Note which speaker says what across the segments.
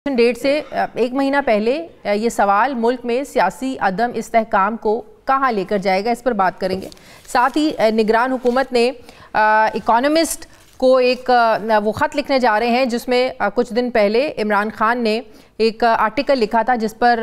Speaker 1: Date से एक महीना पहले ये सवाल मुल्क में सियासी अदम इस्तेहकाम को कहाँ लेकर जाएगा, इस पर बात करेंगे। साथ ही निगरान हुकूमत ने इकोनॉमिस्ट को एक वो ख़त लिखने जा रहे हैं जिसमें कुछ दिन पहले इमरान खान ने एक आर्टिकल लिखा था जिस पर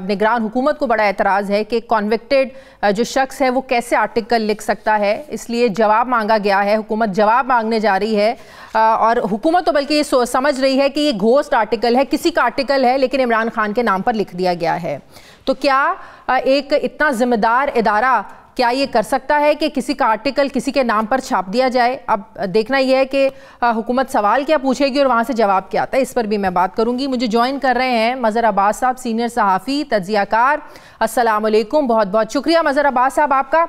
Speaker 1: निगरान हुकूमत को बड़ा एतराज़ है कि कॉन्विक्टेड जो शख्स है वो कैसे आर्टिकल लिख सकता है। इसलिए जवाब मांगा गया है, हुकूमत जवाब मांगने जा रही है और हुकूमत तो बल्कि ये समझ रही है कि ये घोस्ट आर्टिकल है, किसी का आर्टिकल है लेकिन इमरान खान के नाम पर लिख दिया गया है। तो क्या एक इतना जिम्मेदार इदारा क्या ये कर सकता है कि किसी का आर्टिकल किसी के नाम पर छाप दिया जाए? अब देखना यह है कि हुकूमत सवाल क्या पूछेगी और वहाँ से जवाब क्या आता है, इस पर भी मैं बात करूँगी। मुझे ज्वाइन कर रहे हैं मज़हर अब्बास साहब, सीनियर सहाफ़ी, तज्ज़ियाकार। अस्सलाम वालेकुम, बहुत बहुत शुक्रिया मज़हर अब्बास साहब आपका।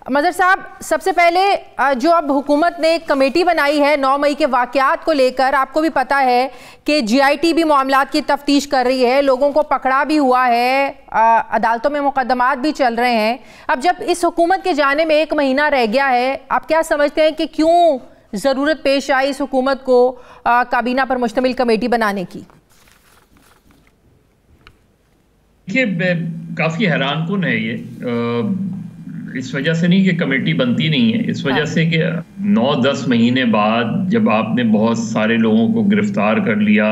Speaker 1: मज़हर साहब, सबसे पहले जो अब हुकूमत ने एक कमेटी बनाई है 9 मई के वाक़यात को लेकर, आपको भी पता है कि GIT भी मामलात की तफ्तीश कर रही है, लोगों को पकड़ा भी हुआ है, अदालतों में मुकदमात भी चल रहे हैं। अब जब इस हुकूमत के जाने में 1 महीना रह गया है, आप क्या समझते हैं कि क्यों ज़रूरत पेश आई इस हुकूमत को काबीना पर मुश्तमिल कमेटी बनाने की?
Speaker 2: देखिए, काफ़ी हैरानकुन है ये, इस वजह से नहीं कि कमेटी बनती नहीं है, इस वजह से कि 9-10 महीने बाद जब आपने बहुत सारे लोगों को गिरफ्तार कर लिया,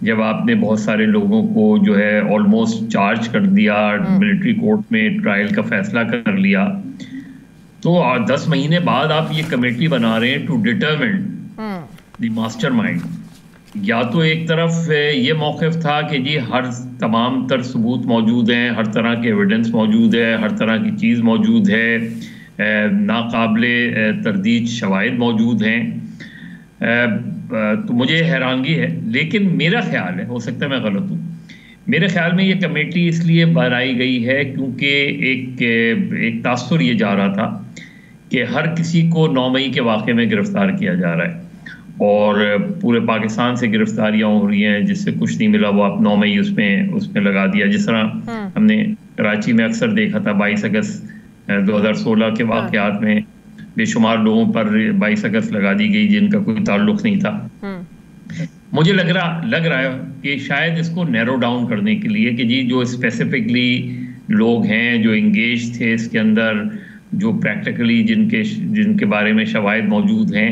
Speaker 2: जब आपने बहुत सारे लोगों को जो है ऑलमोस्ट चार्ज कर दिया, मिलिट्री कोर्ट में ट्रायल का फैसला कर लिया, तो 10 महीने बाद आप ये कमेटी बना रहे हैं टू डिटरमिन द मास्टरमाइंड। या तो एक तरफ ये मौक़िफ़ था कि जी हर तमाम तर सबूत मौजूद हैं, हर तरह के एविडेंस मौजूद है, हर तरह की चीज़ मौजूद है, नाकाबिले तरदीद शवाहिद मौजूद हैं, तो मुझे हैरानगी है। लेकिन मेरा ख्याल है, हो सकता है मैं गलत हूँ, मेरे ख्याल में ये कमेटी इसलिए बनाई गई है क्योंकि एक तासुर ये जा रहा था कि हर किसी को 9 मई के वाक़े में गिरफ़्तार किया जा रहा है और पूरे पाकिस्तान से गिरफ्तारियां हो रही हैं, जिससे कुछ नहीं मिला वो आप 9 मई उसमें लगा दिया। जिस तरह हमने कराची में अक्सर देखा था 22 अगस्त 2016 के वाक़यात में बेशुमार लोगों पर 22 अगस्त लगा दी गई जिनका कोई ताल्लुक नहीं था। मुझे लग रहा है कि शायद इसको नैरो डाउन करने के लिए कि जी जो स्पेसिफिकली लोग हैं जो इंगेज थे इसके अंदर, जो प्रैक्टिकली जिनके बारे में शवाहिद मौजूद हैं,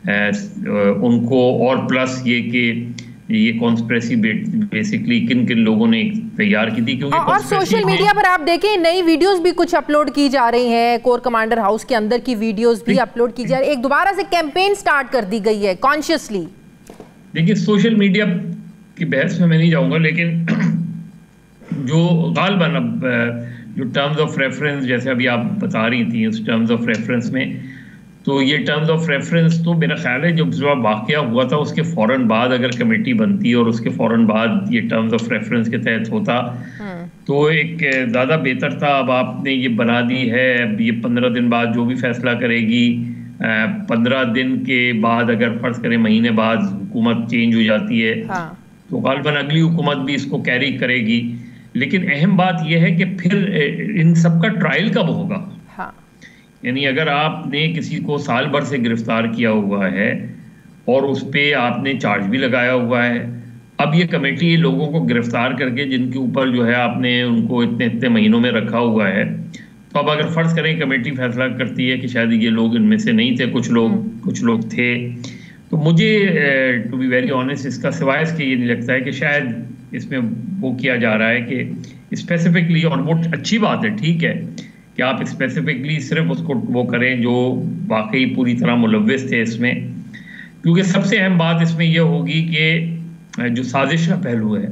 Speaker 2: उनको, और प्लस ये कि ये कॉन्स्पिरेसी बेसिकली किन किन लोगों ने तैयार की थी, क्योंकि और
Speaker 1: सोशल मीडिया पर आप देखें नई वीडियोस भी कुछ अपलोड की जा रही हैं, कोर कमांडर हाउस के अंदर की वीडियोस भी अपलोड की जा रही है, एक दोबारा से कैंपेन स्टार्ट कर दी गई है कॉन्शियसली।
Speaker 2: देखिए, सोशल मीडिया की बहस में मैं नहीं जाऊंगा, लेकिन जो गालिबन अब जो टर्म्स ऑफ रेफरेंस जैसे अभी आप बता रही थी, उस टर्म्स ऑफ रेफरेंस में, तो ये टर्म्स ऑफ रेफरेंस तो मेरा ख्याल है जब वाक़या हुआ था उसके फ़ौरन बाद अगर कमेटी बनती और उसके फ़ौरन बाद ये टर्म्स ऑफ रेफरेंस के तहत होता तो एक ज़्यादा बेहतर था। अब आपने ये बना दी है, अब ये 15 दिन बाद जो भी फैसला करेगी, 15 दिन के बाद अगर फ़र्ज़ करें महीने बाद हुकूमत चेंज हो जाती है तो गालिबन अगली हुकूमत भी इसको कैरी करेगी। लेकिन अहम बात यह है कि फिर इन सब का ट्रायल कब होगा? यानी अगर आपने किसी को साल भर से गिरफ्तार किया हुआ है और उस पर आपने चार्ज भी लगाया हुआ है, अब ये कमेटी लोगों को गिरफ्तार करके जिनके ऊपर जो है आपने उनको इतने महीनों में रखा हुआ है, तो अब अगर फ़र्ज़ करें कमेटी फैसला करती है कि शायद ये लोग इनमें से नहीं थे, कुछ लोग थे, तो मुझे टू बी वेरी ऑनेस्ट इसका सिवाय इसके ये नहीं लगता है कि शायद इसमें वो किया जा रहा है कि स्पेसिफिकली, और वो अच्छी बात है, ठीक है कि आप स्पेसिफिकली सिर्फ उसको वो करें जो वाकई पूरी तरह मुलव्विस थे इसमें, क्योंकि सबसे अहम बात इसमें यह होगी कि जो साजिश का पहलू है,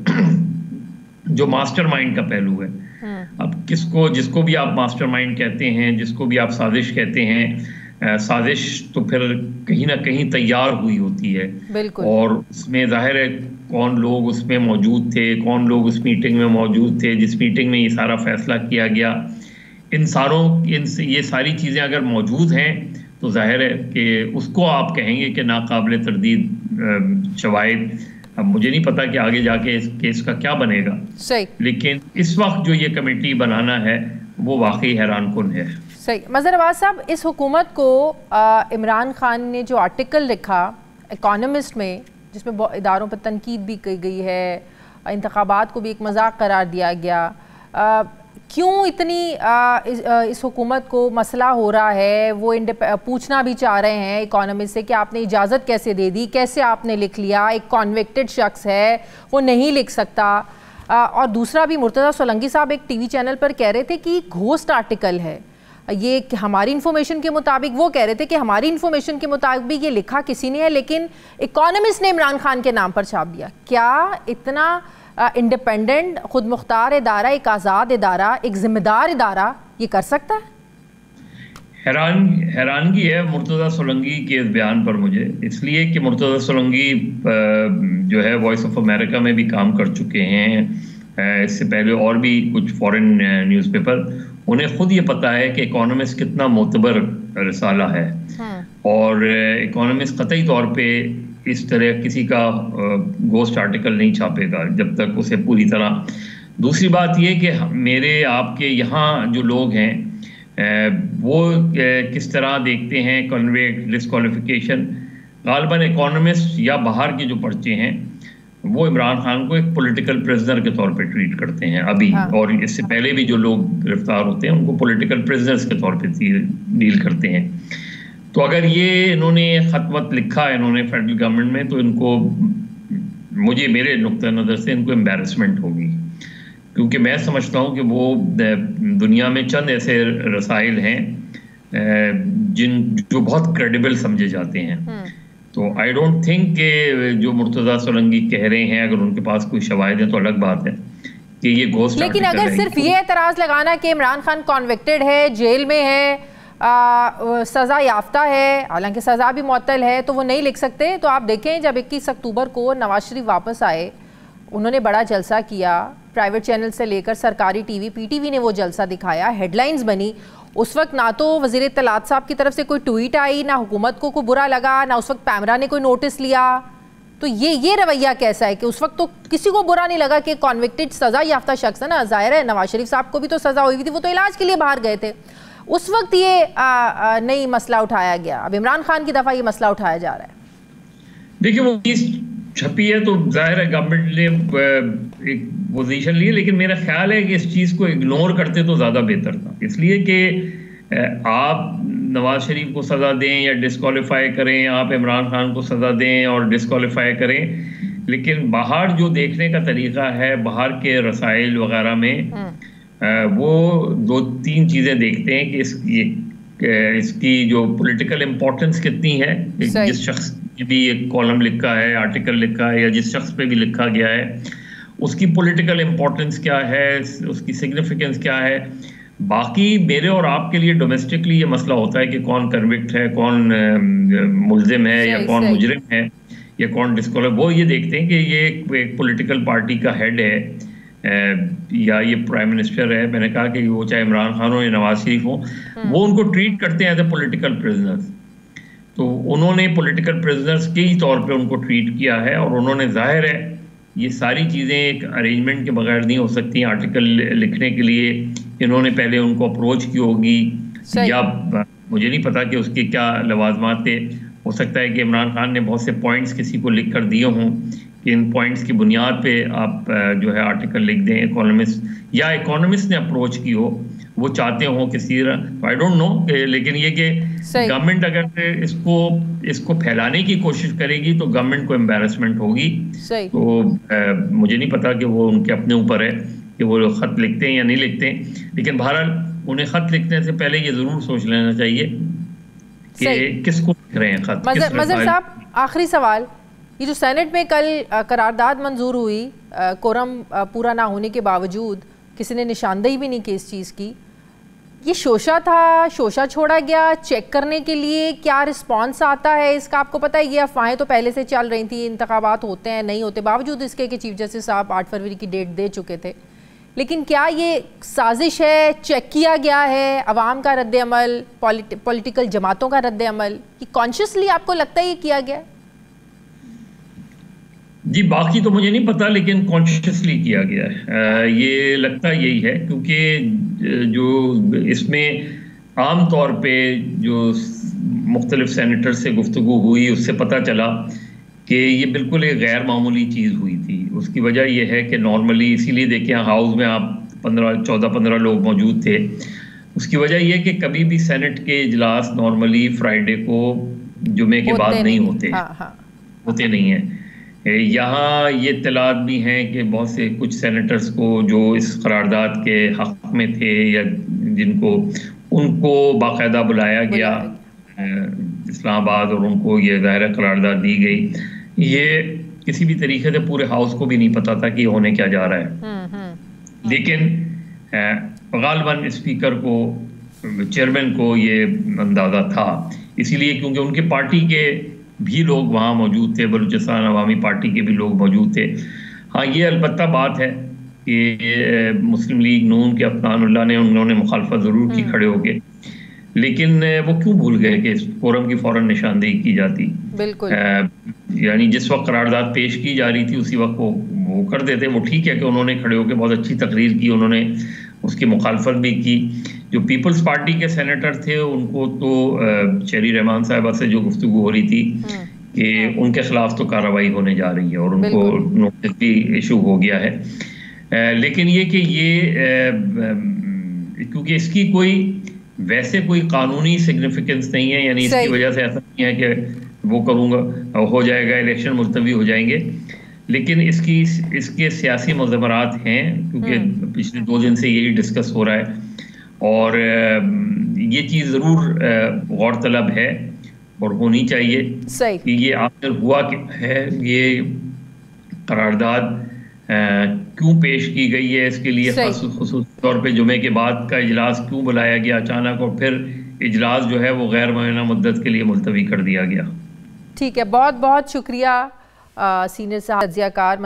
Speaker 2: जो मास्टरमाइंड का पहलू है, अब जिसको भी आप मास्टरमाइंड कहते हैं, जिसको भी आप साजिश कहते हैं, साजिश तो फिर कहीं ना कहीं तैयार हुई होती है और उसमें जाहिर है कौन लोग उसमें मौजूद थे, कौन लोग उस मीटिंग में मौजूद थे जिस मीटिंग में ये सारा फैसला किया गया। ये सारी चीज़ें अगर मौजूद हैं तो जाहिर है कि उसको आप कहेंगे कि नाकाबिले तरदीद शवाहिद। अब मुझे नहीं पता कि आगे जाके इस केस का क्या बनेगा, सही, लेकिन इस वक्त जो ये कमेटी बनाना है वो वाकई हैरानकुन है।
Speaker 1: सही। मज़हर अब्बास साहब, इस हुकूमत को इमरान खान ने जो आर्टिकल लिखा इकोनॉमिस्ट में जिसमें इदारों पर तनकीद भी की गई है, इंतखाबात को भी एक मजाक करार दिया गया। क्यों इतनी इस हुकूमत को मसला हो रहा है? वो पूछना भी चाह रहे हैं इकोनॉमिस्ट से कि आपने इजाज़त कैसे दे दी, कैसे आपने लिख लिया? एक कॉन्विक्टेड शख्स है, वो नहीं लिख सकता। और दूसरा भी मुर्तज़ा सोलंकी साहब एक टीवी चैनल पर कह रहे थे कि घोस्ट आर्टिकल है ये, कि हमारी इन्फॉर्मेशन के मुताबिक, वो कह रहे थे कि हमारी इन्फॉर्मेशन के मुताबिक ये लिखा किसी ने है, लेकिन इकोनॉमिस्ट ने इमरान खान के नाम पर छाप दिया। क्या इतना इंडिपेंडेंट, खुद मुख्तार इदारा, एक आज़ाद इदारा, एक जिम्मेदार इदारा ये कर सकता है?
Speaker 2: हैरानगी है मुर्तज़ा सोलंकी के इस बयान पर मुझे, इसलिए कि मुर्तज़ा सोलंकी जो है वॉइस ऑफ अमेरिका में भी काम कर चुके हैं, इससे पहले और भी कुछ फॉरेन न्यूज़पेपर। उन्हें खुद ये पता है कि इकोनॉमिस्ट कितना मोतबर रिसाला है, और इकोनॉमिस्ट कतई तौर पे इस तरह किसी का गोस्ट आर्टिकल नहीं छापेगा जब तक उसे पूरी तरह। दूसरी बात ये कि मेरे आपके यहाँ जो लोग हैं वो किस तरह देखते हैं कन्वेक्ट डिस्क्वालिफिकेशन। गालिबन इकोनॉमिस्ट या बाहर के जो पर्चे हैं वो इमरान खान को एक पॉलिटिकल प्रिजनर के तौर पे ट्रीट करते हैं अभी, और इससे पहले भी जो लोग गिरफ्तार होते हैं उनको पॉलिटिकल प्रिजनर्स के तौर पे डील करते हैं। तो अगर ये इन्होंने खत वत लिखा है इन्होंने फेडरल गवर्नमेंट में, तो इनको, मुझे मेरे नुक्ता नज़र से इनको एम्बैरसमेंट होगी, क्योंकि मैं समझता हूँ कि वो दुनिया में चंद ऐसे रसाइल हैं जो बहुत क्रेडिबल समझे जाते हैं। तो आई डोंट थिंक कि जो मुर्तज़ा सोलंकी कह रहे हैं, अगर उनके पास कोई शवाहिद है तो अलग बात है कि ये घोस्ट।
Speaker 1: लेकिन अगर सिर्फ ये एतराज़ लगाना कि इमरान खान कॉन्विक्टेड है, जेल में है, सज़ा याफ्ता है, हालांकि सज़ा भी मुअत्तल है, तो वो नहीं लिख सकते। तो आप देखें जब 21 अक्टूबर को नवाज शरीफ वापस आए, उन्होंने बड़ा जलसा किया, प्राइवेट चैनल से लेकर सरकारी टीवी PTV ने वो जलसा दिखाया, हेडलाइंस बनी। उस वक्त ना तो वज़ीर इत्तलात साहब की तरफ से कोई ट्वीट आई, ना हुकूमत को कोई बुरा लगा, ना उस वक्त पैमरा ने कोई नोटिस लिया। तो ये रवैया कैसा है कि उस वक्त तो किसी को बुरा नहीं लगा कि कॉन्विक्टेड सज़ा याफ्ता शख्स है ना, ज़ाहिर है नवाज शरीफ साहब को भी तो सज़ा हुई थी, वो तो इलाज के लिए बाहर गए थे। उस वक्त ये नई मसला उठाया गया, अब इमरान खान की दफ़ा ये मसला उठाया जा रहा है।
Speaker 2: देखिए वो चीज़ छपी है तो जाहिर है गवर्नमेंट ने एक पोजीशन ली, लेकिन मेरा ख्याल है कि इस चीज़ को इग्नोर करते तो ज़्यादा बेहतर था, इसलिए कि आप नवाज शरीफ को सज़ा दें या डिस्क्वालीफाई करें, आप इमरान खान को सज़ा दें और डिस्क्वालीफाई करें, लेकिन बाहर जो देखने का तरीका है, बाहर के रसाइल वगैरह में वो 2-3 चीज़ें देखते हैं कि इसकी जो पॉलिटिकल इम्पोर्टेंस कितनी है। जिस शख्स ने भी एक कॉलम लिखा है, आर्टिकल लिखा है, या जिस शख्स पे भी लिखा गया है, उसकी पॉलिटिकल इम्पोर्टेंस क्या है, उसकी सिग्निफिकेंस क्या है। बाकी मेरे और आपके लिए डोमेस्टिकली ये मसला होता है कि कौन कन्विक्ट है, कौन मुल्जिम है, या कौन मुजरिम है, या कौन डिस्क्वालिफाई। वो ये देखते हैं कि ये एक पॉलिटिकल पार्टी का हेड है या ये प्राइम मिनिस्टर है। मैंने कहा कि वो चाहे इमरान खान हो या नवाज शरीफ हो, वो उनको ट्रीट करते हैं एज ए पॉलिटिकल प्रिजनर्स। तो उन्होंने पॉलिटिकल प्रिजनर्स के ही तौर पे उनको ट्रीट किया है, और उन्होंने, जाहिर है ये सारी चीज़ें एक अरेंजमेंट के बगैर नहीं हो सकती। आर्टिकल लिखने के लिए इन्होंने पहले उनको अप्रोच की होगी, या मुझे नहीं पता कि उसके क्या लवाजमात थे। हो सकता है कि इमरान खान ने बहुत से पॉइंट्स किसी को लिख कर दिए हों कि इन पॉइंट्स की बुनियाद पे आप जो है आर्टिकल लिख दें। इकोनॉमिस्ट या इकोनॉमिस्ट ने अप्रोच की हो, वो चाहते हो किसी तरह, आई डोंट नो। लेकिन ये कि गवर्नमेंट अगर इसको फैलाने की कोशिश करेगी तो गवर्नमेंट को एम्बैरसमेंट होगी। तो मुझे नहीं पता कि वो उनके अपने ऊपर है कि वो ख़त लिखते हैं या नहीं लिखते हैं, लेकिन बहरहाल उन्हें ख़त लिखने से पहले ये ज़रूर सोच लेना चाहिए कि किसको लिख रहे हैं ख़त।
Speaker 1: मज़हर साहब, आखिरी सवाल, ये जो सेनेट में कल करारदाद मंजूर हुई, कोरम पूरा ना होने के बावजूद किसी ने निशानदेही भी नहीं की इस चीज़ की, ये शोशा था, शोशा छोड़ा गया चेक करने के लिए? क्या रिस्पांस आता है इसका? आपको पता है ये अफवाहें तो पहले से चल रही थी, इंतखाबात होते हैं नहीं होते, बावजूद इसके कि चीफ जस्टिस साहब 8 फरवरी की डेट दे चुके थे। लेकिन क्या ये साजिश है, चेक किया गया है, अवाम का रद्द अमल, पॉलिटिकल जमातों का रद्द अमल, ये कॉन्शियसली आपको लगता है ये किया गया है?
Speaker 2: जी बाकी तो मुझे नहीं पता, लेकिन कॉन्शियसली किया गया है, ये लगता यही है। क्योंकि जो इसमें आम तौर पे जो मुख्तलिफ सेनेटर से गुफ्तगू हुई, उससे पता चला कि ये बिल्कुल एक गैर मामूली चीज़ हुई थी। उसकी वजह यह है कि नॉर्मली, इसीलिए देखिए हाउस में आप 14-15 लोग मौजूद थे। उसकी वजह यह कि कभी भी सेनेट के इजलास नॉर्मली फ्राइडे को जुमे के बाद नहीं होते हैं। होते नहीं हैं। यहाँ ये इत्तलात भी हैं कि बहुत से कुछ सेनेटर्स को जो इस करारदाद के हक में थे या जिनको, उनको बाकायदा बुलाया गया इस्लामाबाद और उनको ये ज़ाहिर करारदाद दी गई। ये किसी भी तरीके से पूरे हाउस को भी नहीं पता था कि होने क्या जा रहा है। लेकिन गालिबन स्पीकर को, चेयरमैन को ये अंदाज़ा था, इसीलिए क्योंकि उनकी पार्टी के भी लोग वहाँ मौजूद थे, बलूचिस्तान अवामी पार्टी के भी लोग मौजूद थे। हाँ, ये अलबत्ता बात है कि मुस्लिम लीग नून के अफनानुल्लाह ने, उन्होंने मुखालफत ज़रूर की खड़े होके, लेकिन वो क्यों भूल गए कि इस फोरम की फ़ौरन निशानदेही की जाती।
Speaker 1: बिल्कुल।
Speaker 2: यानी जिस वक्त करारदाद पेश की जा रही थी उसी वक्त वो कर देते। वो ठीक है कि उन्होंने खड़े होकर बहुत अच्छी तकरीर की, उन्होंने उसकी मुखालफत भी की। जो पीपल्स पार्टी के सेनेटर थे उनको तो शेरी रहमान साहिबा से जो गुफ्तगू हो रही थी कि उनके खिलाफ तो कार्रवाई होने जा रही है और उनको नोटिस भी इशू हो गया है। लेकिन ये कि ये क्योंकि इसकी कोई वैसे कोई कानूनी सिग्निफिकेंस नहीं है, यानी इसकी वजह से ऐसा नहीं है कि वो करूँगा हो जाएगा, इलेक्शन मुलतवी हो जाएंगे। लेकिन इसके सियासी मज़मरात हैं, क्योंकि पिछले 2 दिन से यही डिस्कस हो रहा है और ये चीज़ ज़रूर गौरतलब है और होनी चाहिए कि ये आखिर हुआ है, ये करारदाद क्यों पेश की गई है, इसके लिए ख़ुसूस तौर पे जुमे के बाद का इजलास क्यों बुलाया गया अचानक और फिर इजलास जो है वो गैर मुअय्यना मुद्दत के लिए मुलतवी कर दिया गया।
Speaker 1: ठीक है, बहुत बहुत शुक्रिया सीनियर तज्ज़ियाकार